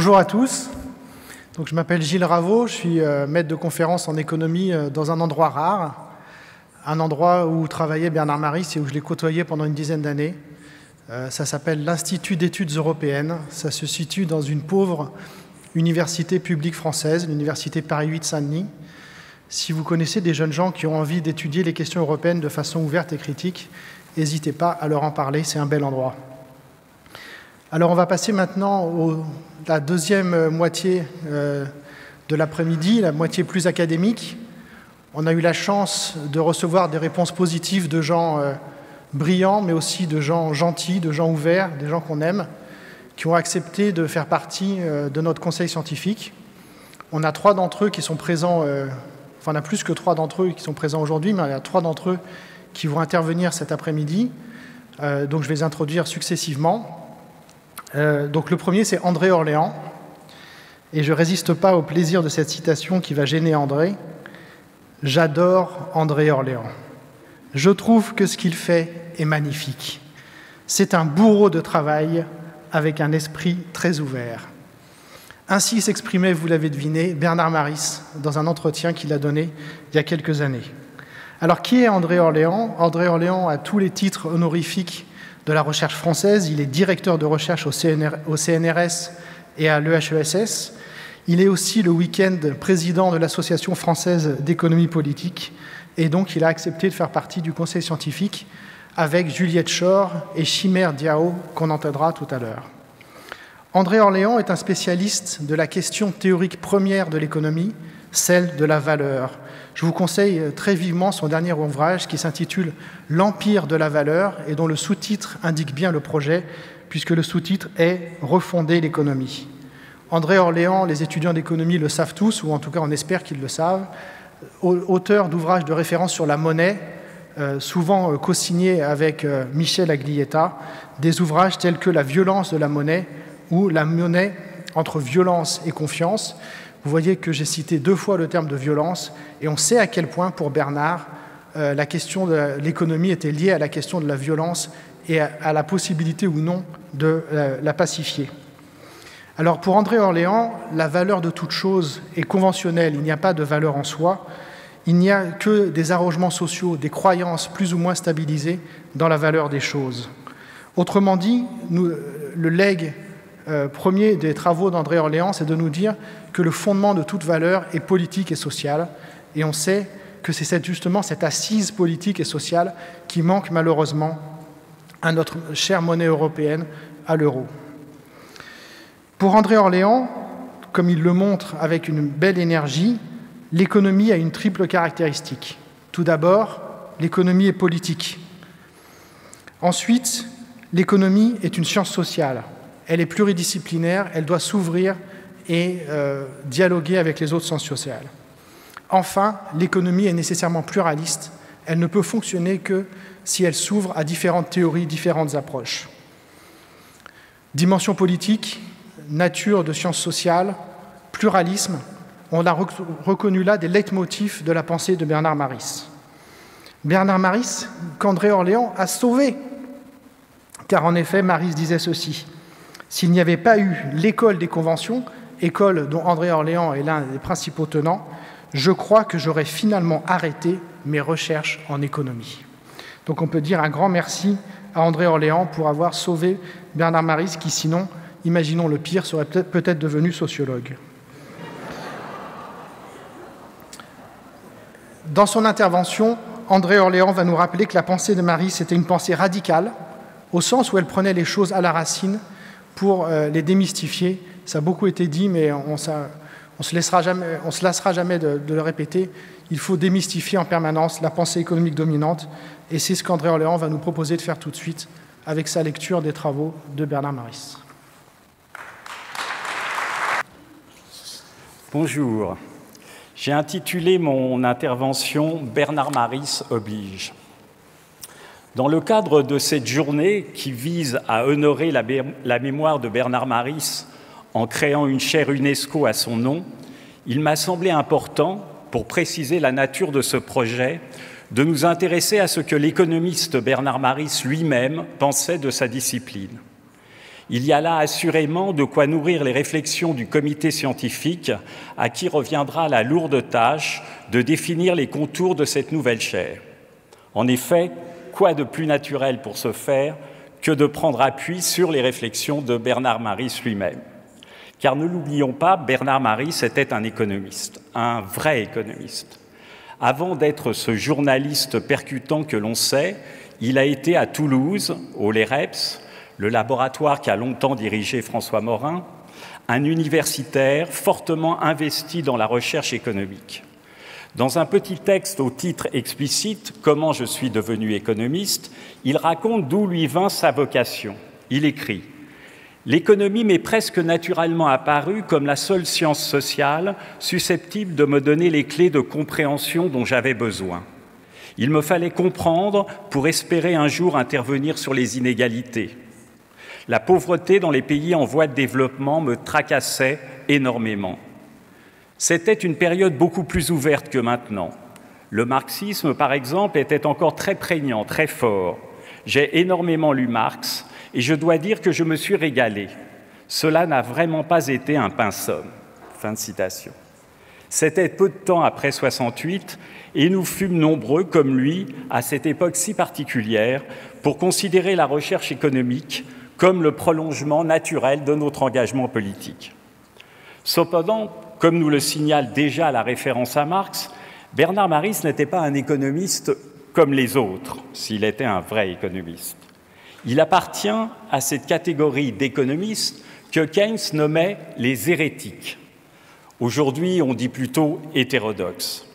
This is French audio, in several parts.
Bonjour à tous. Donc, je m'appelle Gilles Raveau, je suis maître de conférence en économie dans un endroit rare, un endroit où travaillait Bernard Maris et où je l'ai côtoyé pendant une dizaine d'années. Ça s'appelle l'Institut d'études européennes. Ça se situe dans une pauvre université publique française, l'université Paris 8 Saint-Denis. Si vous connaissez des jeunes gens qui ont envie d'étudier les questions européennes de façon ouverte et critique, n'hésitez pas à leur en parler, c'est un bel endroit. Alors on va passer maintenant à la deuxième moitié de l'après-midi, la moitié plus académique. On a eu la chance de recevoir des réponses positives de gens brillants, mais aussi de gens gentils, de gens ouverts, des gens qu'on aime, qui ont accepté de faire partie de notre conseil scientifique. On a 3 d'entre eux qui sont présents, enfin on a plus que 3 d'entre eux qui sont présents aujourd'hui, mais il y a 3 d'entre eux qui vont intervenir cet après-midi. Donc je vais les introduire successivement. Donc le premier, c'est André Orléans. Et je ne résiste pas au plaisir de cette citation qui va gêner André. « J'adore André Orléans. Je trouve que ce qu'il fait est magnifique. C'est un bourreau de travail avec un esprit très ouvert. » Ainsi s'exprimait, vous l'avez deviné, Bernard Maris dans un entretien qu'il a donné il y a quelques années. Alors, qui est André Orléans ? André Orléans a tous les titres honorifiques de la recherche française. Il est directeur de recherche au CNRS et à l'EHESS. Il est aussi le week-end président de l'Association française d'économie politique. Et donc, il a accepté de faire partie du conseil scientifique avec Juliette Schor et Chimère Diao, qu'on entendra tout à l'heure. André Orléans est un spécialiste de la question théorique première de l'économie, celle de la valeur. Je vous conseille très vivement son dernier ouvrage qui s'intitule « L'Empire de la valeur » et dont le sous-titre indique bien le projet, puisque le sous-titre est « Refonder l'économie ». André Orléans, les étudiants d'économie le savent tous, ou en tout cas on espère qu'ils le savent, auteur d'ouvrages de référence sur la monnaie, souvent co-signés avec Michel Aglietta, des ouvrages tels que « La violence de la monnaie » ou « La monnaie entre violence et confiance ». Vous voyez que j'ai cité 2 fois le terme de violence, et on sait à quel point, pour Bernard, la question de l'économie était liée à la question de la violence et à la possibilité ou non de la pacifier. Alors, pour André Orléans, la valeur de toute chose est conventionnelle, il n'y a pas de valeur en soi, il n'y a que des arrangements sociaux, des croyances plus ou moins stabilisées dans la valeur des choses. Autrement dit, le legs premier des travaux d'André Orléans, c'est de nous dire que le fondement de toute valeur est politique et sociale. Et on sait que c'est justement cette assise politique et sociale qui manque malheureusement à notre chère monnaie européenne, à l'euro. Pour André Orléans, comme il le montre avec une belle énergie, l'économie a une triple caractéristique. Tout d'abord, l'économie est politique. Ensuite, l'économie est une science sociale. Elle est pluridisciplinaire, elle doit s'ouvrir et dialoguer avec les autres sciences sociales. Enfin, l'économie est nécessairement pluraliste. Elle ne peut fonctionner que si elle s'ouvre à différentes théories, différentes approches. Dimension politique, nature de sciences sociales, pluralisme, on a reconnu là des leitmotifs de la pensée de Bernard Maris. Bernard Maris, qu'André Orléans a sauvé. Car en effet, Maris disait ceci: s'il n'y avait pas eu l'école des conventions, école dont André Orléans est l'un des principaux tenants, je crois que j'aurais finalement arrêté mes recherches en économie. Donc on peut dire un grand merci à André Orléans pour avoir sauvé Bernard Maris, qui sinon, imaginons le pire, serait peut-être devenu sociologue. Dans son intervention, André Orléans va nous rappeler que la pensée de Maris était une pensée radicale, au sens où elle prenait les choses à la racine pour les démystifier. Ça a beaucoup été dit, mais on se lassera jamais de le répéter. Il faut démystifier en permanence la pensée économique dominante, et c'est ce qu'André Orléans va nous proposer de faire tout de suite avec sa lecture des travaux de Bernard Maris. Bonjour. J'ai intitulé mon intervention « Bernard Maris oblige ». Dans le cadre de cette journée qui vise à honorer la mémoire de Bernard Maris en créant une chaire UNESCO à son nom, il m'a semblé important, pour préciser la nature de ce projet, de nous intéresser à ce que l'économiste Bernard Maris lui-même pensait de sa discipline. Il y a là assurément de quoi nourrir les réflexions du comité scientifique à qui reviendra la lourde tâche de définir les contours de cette nouvelle chaire. En effet, quoi de plus naturel pour ce faire que de prendre appui sur les réflexions de Bernard Maris lui-même. Car ne l'oublions pas, Bernard Maris était un économiste, un vrai économiste. Avant d'être ce journaliste percutant que l'on sait, il a été à Toulouse, au LEREPS, le laboratoire qu'a longtemps dirigé François Morin, un universitaire fortement investi dans la recherche économique. Dans un petit texte au titre explicite, « Comment je suis devenu économiste », il raconte d'où lui vint sa vocation. Il écrit « L'économie m'est presque naturellement apparue comme la seule science sociale susceptible de me donner les clés de compréhension dont j'avais besoin. Il me fallait comprendre pour espérer un jour intervenir sur les inégalités. La pauvreté dans les pays en voie de développement me tracassait énormément. C'était une période beaucoup plus ouverte que maintenant. Le marxisme, par exemple, était encore très prégnant, très fort. J'ai énormément lu Marx et je dois dire que je me suis régalé. Cela n'a vraiment pas été un pinceau. » Fin de citation. C'était peu de temps après 68 et nous fûmes nombreux, comme lui, à cette époque si particulière, pour considérer la recherche économique comme le prolongement naturel de notre engagement politique. Cependant, comme nous le signale déjà la référence à Marx, Bernard Maris n'était pas un économiste comme les autres, s'il était un vrai économiste. Il appartient à cette catégorie d'économistes que Keynes nommait les hérétiques. Aujourd'hui, on dit plutôt hétérodoxes,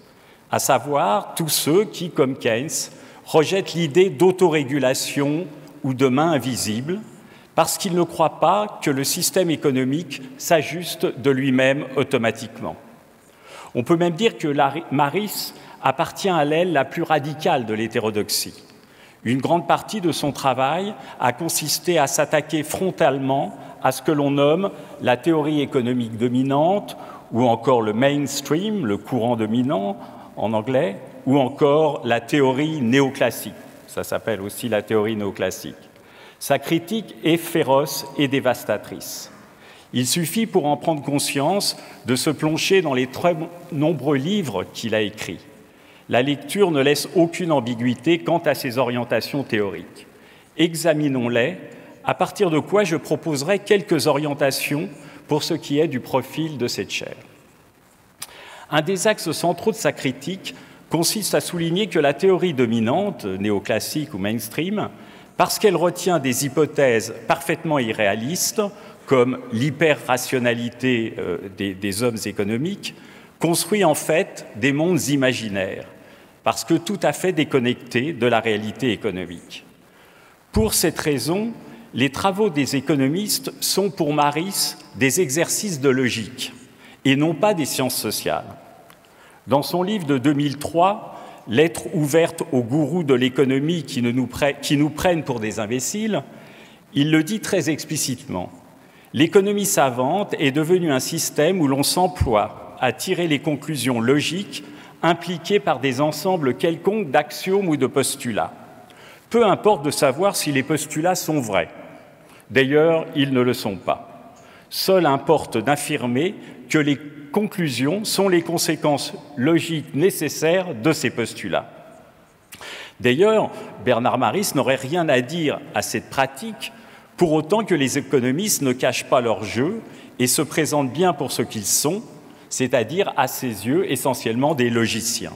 à savoir tous ceux qui, comme Keynes, rejettent l'idée d'autorégulation ou de main invisible, parce qu'ils ne croient pas que le système économique s'ajuste de lui-même automatiquement. On peut même dire que Maris appartient à l'aile la plus radicale de l'hétérodoxie. Une grande partie de son travail a consisté à s'attaquer frontalement à ce que l'on nomme la théorie économique dominante, ou encore le mainstream, le courant dominant en anglais, ou encore la théorie néoclassique. Ça s'appelle aussi la théorie néoclassique. Sa critique est féroce et dévastatrice. Il suffit pour en prendre conscience de se plonger dans les très nombreux livres qu'il a écrits. La lecture ne laisse aucune ambiguïté quant à ses orientations théoriques. Examinons-les, à partir de quoi je proposerai quelques orientations pour ce qui est du profil de cette chaire. Un des axes centraux de sa critique consiste à souligner que la théorie dominante, néoclassique ou mainstream, parce qu'elle retient des hypothèses parfaitement irréalistes, comme l'hyper-rationalité des hommes économiques, construit en fait des mondes imaginaires, parce que tout à fait déconnectés de la réalité économique. Pour cette raison, les travaux des économistes sont pour Maris des exercices de logique et non pas des sciences sociales. Dans son livre de 2003, « Lettre ouverte aux gourous de l'économie qui nous prennent pour des imbéciles », il le dit très explicitement. L'économie savante est devenue un système où l'on s'emploie à tirer les conclusions logiques impliquées par des ensembles quelconques d'axiomes ou de postulats. Peu importe de savoir si les postulats sont vrais. D'ailleurs, ils ne le sont pas. Seul importe d'affirmer que les conclusions sont les conséquences logiques nécessaires de ces postulats. D'ailleurs, Bernard Maris n'aurait rien à dire à cette pratique, pour autant que les économistes ne cachent pas leur jeu et se présentent bien pour ce qu'ils sont, c'est-à-dire à ses yeux essentiellement des logiciens.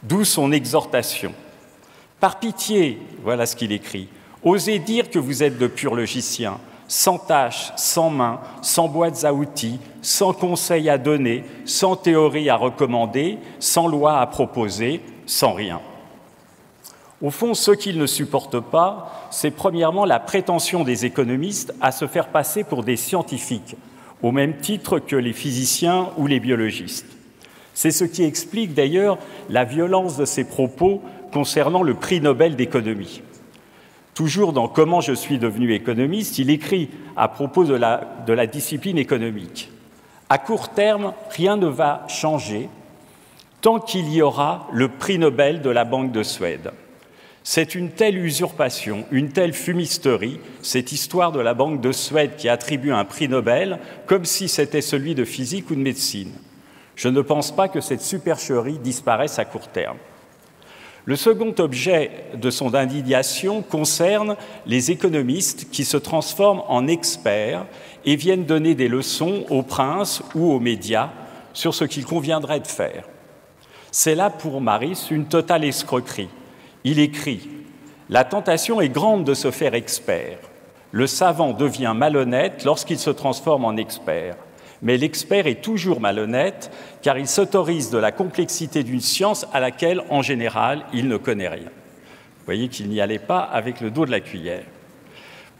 D'où son exhortation. « Par pitié, voilà ce qu'il écrit, osez dire que vous êtes de purs logiciens, sans tâches, sans mains, sans boîtes à outils, sans conseils à donner, sans théorie à recommander, sans loi à proposer, sans rien. » Au fond, ce qu'il ne supporte pas, c'est premièrement la prétention des économistes à se faire passer pour des scientifiques, au même titre que les physiciens ou les biologistes. C'est ce qui explique d'ailleurs la violence de ses propos concernant le prix Nobel d'économie. Toujours dans « Comment je suis devenu économiste », il écrit à propos de la discipline économique. « À court terme, rien ne va changer tant qu'il y aura le prix Nobel de la Banque de Suède. C'est une telle usurpation, une telle fumisterie, cette histoire de la Banque de Suède qui attribue un prix Nobel comme si c'était celui de physique ou de médecine. Je ne pense pas que cette supercherie disparaisse à court terme. Le second objet de son indignation concerne les économistes qui se transforment en experts et viennent donner des leçons aux princes ou aux médias sur ce qu'il conviendrait de faire. C'est là pour Maris une totale escroquerie. Il écrit « La tentation est grande de se faire expert. Le savant devient malhonnête lorsqu'il se transforme en expert. Mais l'expert est toujours malhonnête car il s'autorise de la complexité d'une science à laquelle, en général, il ne connaît rien. » Vous voyez qu'il n'y allait pas avec le dos de la cuillère.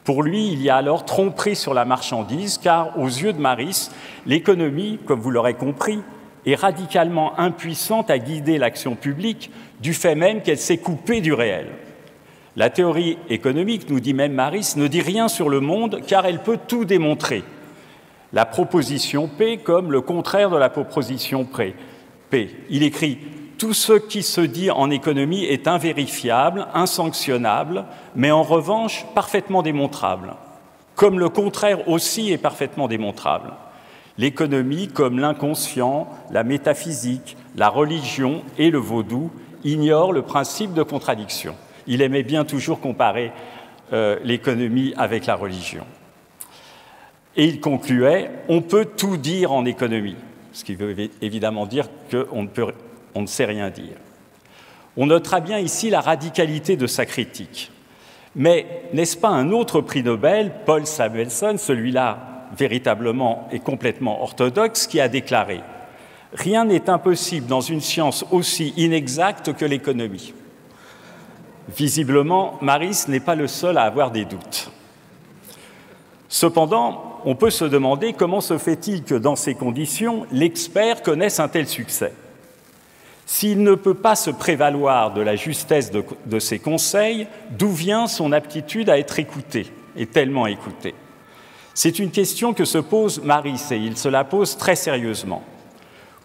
Pour lui, il y a alors tromperie sur la marchandise, car aux yeux de Maris, l'économie, comme vous l'aurez compris, est radicalement impuissante à guider l'action publique du fait même qu'elle s'est coupée du réel. La théorie économique, nous dit même Maris, ne dit rien sur le monde car elle peut tout démontrer. La proposition P comme le contraire de la proposition P. Il écrit « Tout ce qui se dit en économie est invérifiable, insanctionnable, mais en revanche parfaitement démontrable. Comme le contraire aussi est parfaitement démontrable. L'économie, comme l'inconscient, la métaphysique, la religion et le vaudou, ignore le principe de contradiction. » Il aimait bien toujours comparer l'économie avec la religion. Et il concluait « On peut tout dire en économie », ce qui veut évidemment dire qu'on ne sait rien dire. On notera bien ici la radicalité de sa critique. Mais n'est-ce pas un autre prix Nobel, Paul Samuelson, celui-là véritablement et complètement orthodoxe, qui a déclaré « Rien n'est impossible dans une science aussi inexacte que l'économie ». Visiblement, Maris n'est pas le seul à avoir des doutes. Cependant, on peut se demander comment se fait-il que, dans ces conditions, l'expert connaisse un tel succès. S'il ne peut pas se prévaloir de la justesse de ses conseils, d'où vient son aptitude à être écouté, et tellement écouté? C'est une question que se pose Maris, et il se la pose très sérieusement.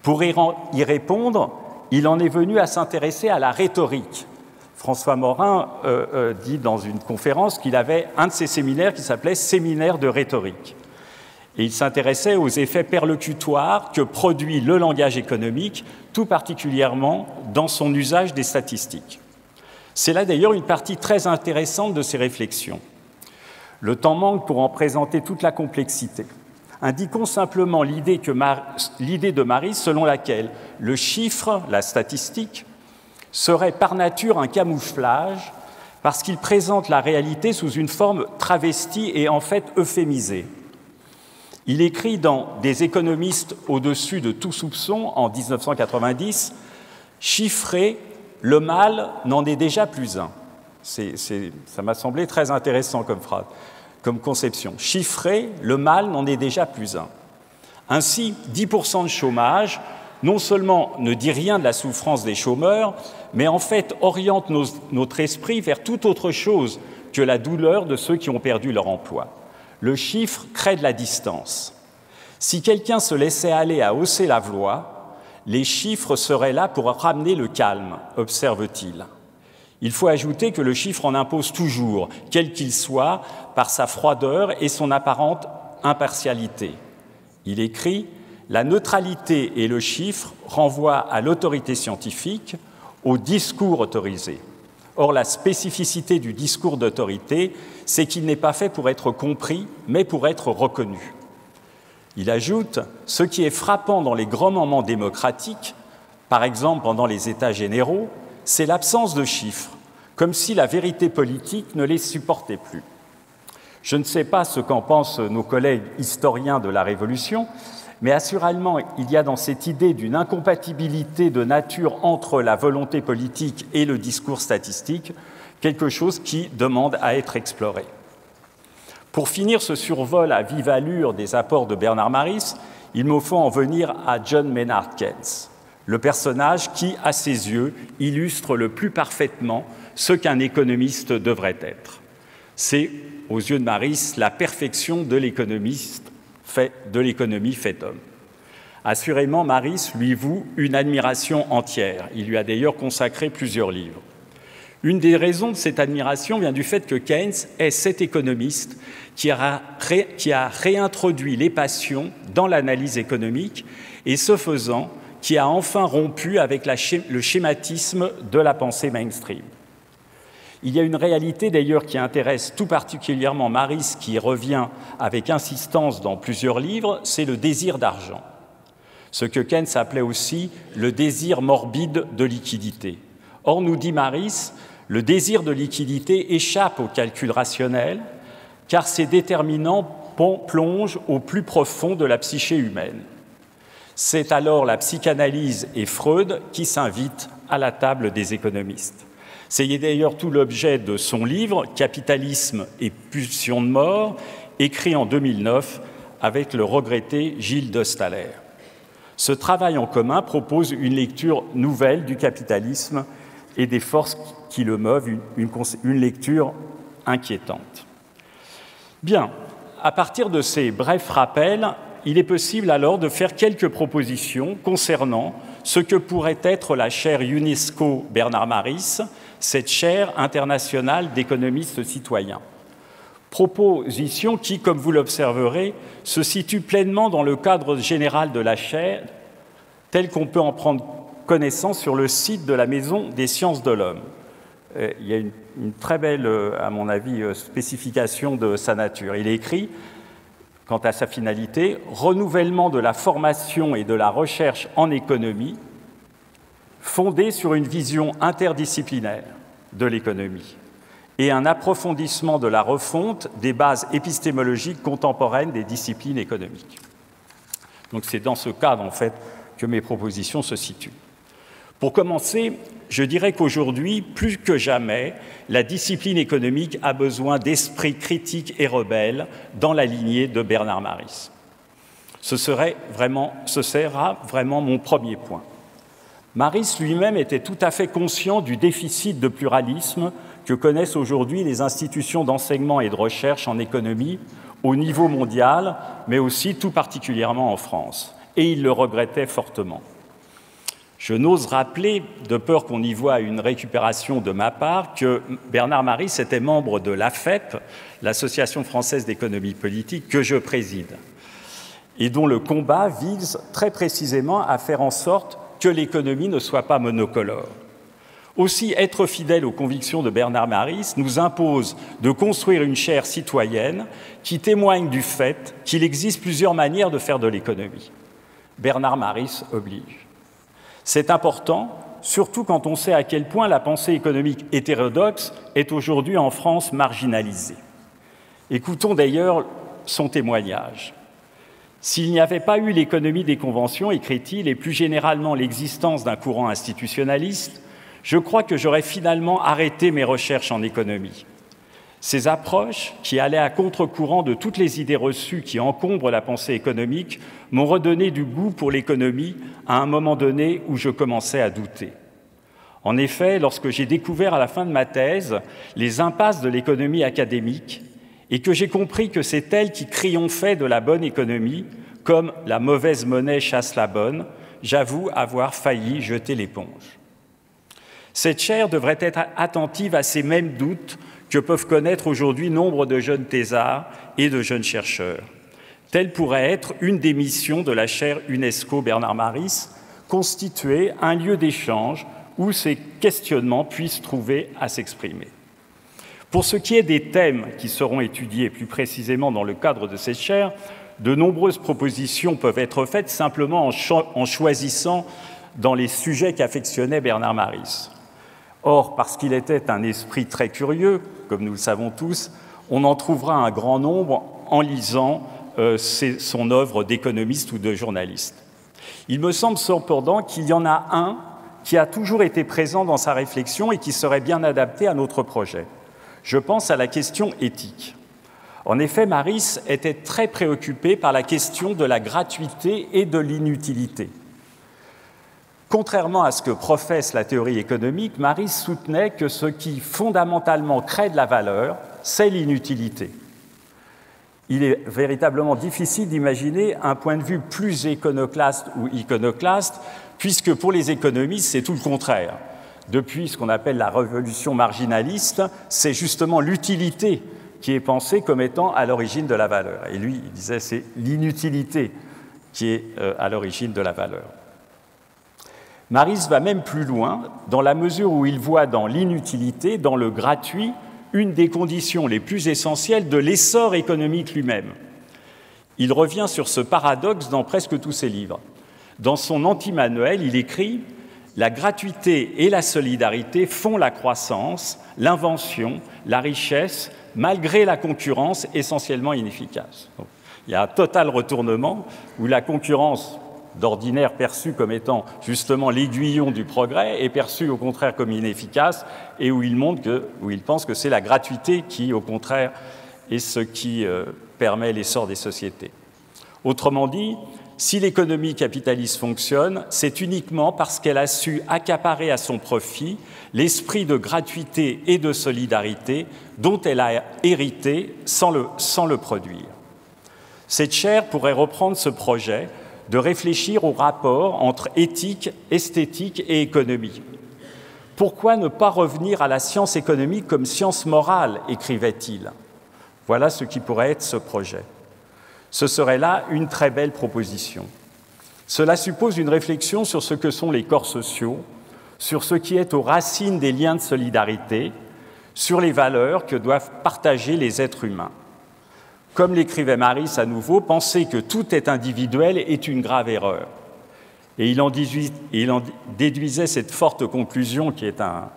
Pour y répondre, il en est venu à s'intéresser à la rhétorique. François Morin dit dans une conférence qu'il avait un de ses séminaires qui s'appelait « Séminaire de rhétorique ». Et il s'intéressait aux effets perlocutoires que produit le langage économique, tout particulièrement dans son usage des statistiques. C'est là d'ailleurs une partie très intéressante de ses réflexions. Le temps manque pour en présenter toute la complexité. Indiquons simplement l'idée de Maris selon laquelle le chiffre, la statistique, serait par nature un camouflage parce qu'il présente la réalité sous une forme travestie et en fait euphémisée. Il écrit dans « Des économistes au-dessus de tout soupçon » en 1990 « Chiffrer, le mal n'en est déjà plus un ». Ça m'a semblé très intéressant comme phrase, comme conception. « Chiffrer, le mal n'en est déjà plus un ». Ainsi, 10% de chômage non seulement ne dit rien de la souffrance des chômeurs, mais en fait oriente notre esprit vers toute autre chose que la douleur de ceux qui ont perdu leur emploi. Le chiffre crée de la distance. Si quelqu'un se laissait aller à hausser la voix, les chiffres seraient là pour ramener le calme, observe-t-il. Il faut ajouter que le chiffre en impose toujours, quel qu'il soit, par sa froideur et son apparente impartialité. Il écrit « La neutralité et le chiffre renvoient à l'autorité scientifique, au discours autorisé. Or, la spécificité du discours d'autorité, c'est qu'il n'est pas fait pour être compris, mais pour être reconnu. » Il ajoute « Ce qui est frappant dans les grands moments démocratiques, par exemple pendant les États généraux, c'est l'absence de chiffres, comme si la vérité politique ne les supportait plus. » Je ne sais pas ce qu'en pensent nos collègues historiens de la Révolution, mais assurément, il y a dans cette idée d'une incompatibilité de nature entre la volonté politique et le discours statistique quelque chose qui demande à être exploré. Pour finir ce survol à vive allure des apports de Bernard Maris, il me faut en venir à John Maynard Keynes, le personnage qui, à ses yeux, illustre le plus parfaitement ce qu'un économiste devrait être. C'est, aux yeux de Maris, la perfection de l'économie fait homme. Assurément, Maris lui voue une admiration entière. Il lui a d'ailleurs consacré plusieurs livres. Une des raisons de cette admiration vient du fait que Keynes est cet économiste qui a réintroduit les passions dans l'analyse économique et, ce faisant, qui a enfin rompu avec le schématisme de la pensée mainstream. Il y a une réalité d'ailleurs qui intéresse tout particulièrement Maris, qui y revient avec insistance dans plusieurs livres, c'est le désir d'argent. Ce que Keynes appelait aussi le désir morbide de liquidité. Or, nous dit Maris, le désir de liquidité échappe au calcul rationnel, car ses déterminants plongent au plus profond de la psyché humaine. C'est alors la psychanalyse et Freud qui s'invitent à la table des économistes. C'est d'ailleurs tout l'objet de son livre « Capitalisme et pulsion de mort », écrit en 2009 avec le regretté Gilles de Stahler. Ce travail en commun propose une lecture nouvelle du capitalisme et des forces qui le meuvent, une lecture inquiétante. Bien, à partir de ces brefs rappels, il est possible alors de faire quelques propositions concernant ce que pourrait être la chaire UNESCO Bernard Maris, cette chaire internationale d'économistes citoyens. Proposition qui, comme vous l'observerez, se situe pleinement dans le cadre général de la chaire, tel qu'on peut en prendre connaissance sur le site de la Maison des sciences de l'homme. Il y a une très belle, à mon avis, spécification de sa nature. Il est écrit, quant à sa finalité, « Renouvellement de la formation et de la recherche en économie, fondée sur une vision interdisciplinaire de l'économie et un approfondissement de la refonte des bases épistémologiques contemporaines des disciplines économiques. » Donc c'est dans ce cadre, en fait, que mes propositions se situent. Pour commencer, je dirais qu'aujourd'hui, plus que jamais, la discipline économique a besoin d'esprit critique et rebelle dans la lignée de Bernard Maris. Ce sera vraiment mon premier point. Maris lui-même était tout à fait conscient du déficit de pluralisme que connaissent aujourd'hui les institutions d'enseignement et de recherche en économie au niveau mondial, mais aussi tout particulièrement en France. Et il le regrettait fortement. Je n'ose rappeler, de peur qu'on y voie une récupération de ma part, que Bernard Maris était membre de l'AFEP, l'Association française d'économie politique, que je préside, et dont le combat vise très précisément à faire en sorte que l'économie ne soit pas monocolore. Aussi, être fidèle aux convictions de Bernard Maris nous impose de construire une chaire citoyenne qui témoigne du fait qu'il existe plusieurs manières de faire de l'économie. Bernard Maris oblige. C'est important, surtout quand on sait à quel point la pensée économique hétérodoxe est aujourd'hui en France marginalisée. Écoutons d'ailleurs son témoignage. « S'il n'y avait pas eu l'économie des conventions, écrit-il, et plus généralement l'existence d'un courant institutionnaliste, je crois que j'aurais finalement arrêté mes recherches en économie. Ces approches, qui allaient à contre-courant de toutes les idées reçues qui encombrent la pensée économique, m'ont redonné du goût pour l'économie à un moment donné où je commençais à douter. En effet, lorsque j'ai découvert à la fin de ma thèse les impasses de l'économie académique et que j'ai compris que c'est elle qui triomphait de la bonne économie, comme la mauvaise monnaie chasse la bonne, j'avoue avoir failli jeter l'éponge. Cette chaire devrait être attentive à ces mêmes doutes que peuvent connaître aujourd'hui nombre de jeunes thésards et de jeunes chercheurs. Telle pourrait être une des missions de la chaire UNESCO Bernard Maris, constituer un lieu d'échange où ces questionnements puissent trouver à s'exprimer. Pour ce qui est des thèmes qui seront étudiés plus précisément dans le cadre de cette chaire, de nombreuses propositions peuvent être faites simplement en choisissant dans les sujets qu'affectionnait Bernard Maris. Or, parce qu'il était un esprit très curieux, comme nous le savons tous, on en trouvera un grand nombre en lisant son œuvre d'économiste ou de journaliste. Il me semble cependant qu'il y en a un qui a toujours été présent dans sa réflexion et qui serait bien adapté à notre projet. Je pense à la question éthique. En effet, Maris était très préoccupé par la question de la gratuité et de l'inutilité. Contrairement à ce que professe la théorie économique, Maris soutenait que ce qui fondamentalement crée de la valeur, c'est l'inutilité. Il est véritablement difficile d'imaginer un point de vue plus iconoclaste ou iconoclaste, puisque pour les économistes, c'est tout le contraire. depuis ce qu'on appelle la révolution marginaliste, c'est justement l'utilité qui est pensée comme étant à l'origine de la valeur. Et lui, il disait c'est l'inutilité qui est à l'origine de la valeur. Maris va même plus loin, dans la mesure où il voit dans l'inutilité, dans le gratuit, une des conditions les plus essentielles de l'essor économique lui-même. Il revient sur ce paradoxe dans presque tous ses livres. Dans son anti-manuel, il écrit « La gratuité et la solidarité font la croissance, l'invention, la richesse, malgré la concurrence essentiellement inefficace. » Il y a un total retournement où la concurrence, d'ordinaire perçue comme étant justement l'aiguillon du progrès, est perçue au contraire comme inefficace et où il pense que c'est la gratuité qui, au contraire, est ce qui permet l'essor des sociétés. Autrement dit, si l'économie capitaliste fonctionne, c'est uniquement parce qu'elle a su accaparer à son profit l'esprit de gratuité et de solidarité dont elle a hérité sans le produire. Cette chaire pourrait reprendre ce projet de réfléchir au rapport entre éthique, esthétique et économie. Pourquoi ne pas revenir à la science économique comme science morale, écrivait-il. Voilà ce qui pourrait être ce projet. Ce serait là une très belle proposition. Cela suppose une réflexion sur ce que sont les corps sociaux, sur ce qui est aux racines des liens de solidarité, sur les valeurs que doivent partager les êtres humains. Comme l'écrivait Maris à nouveau, penser que tout est individuel est une grave erreur. Et il en déduisait cette forte conclusion qui est un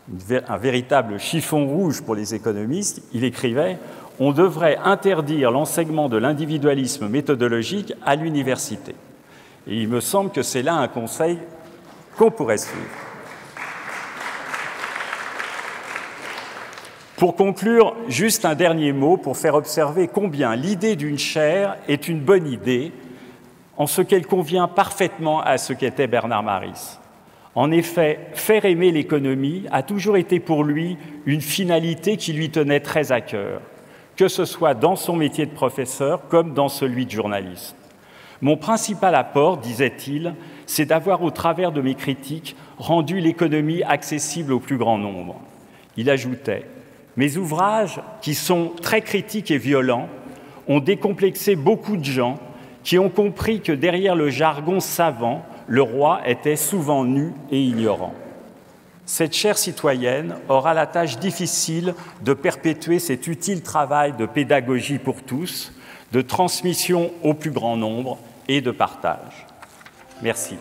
véritable chiffon rouge pour les économistes. Il écrivait « On devrait interdire l'enseignement de l'individualisme méthodologique à l'université ». Et il me semble que c'est là un conseil qu'on pourrait suivre. Pour conclure, juste un dernier mot pour faire observer combien l'idée d'une chaire est une bonne idée en ce qu'elle convient parfaitement à ce qu'était Bernard Maris. En effet, faire aimer l'économie a toujours été pour lui une finalité qui lui tenait très à cœur, que ce soit dans son métier de professeur comme dans celui de journaliste. Mon principal apport, disait-il, c'est d'avoir, au travers de mes critiques, rendu l'économie accessible au plus grand nombre. Il ajoutait « Mes ouvrages, qui sont très critiques et violents, ont décomplexé beaucoup de gens qui ont compris que derrière le jargon savant, le roi était souvent nu et ignorant. Cette chaire citoyenne aura la tâche difficile de perpétuer cet utile travail de pédagogie pour tous, de transmission au plus grand nombre et de partage. Merci.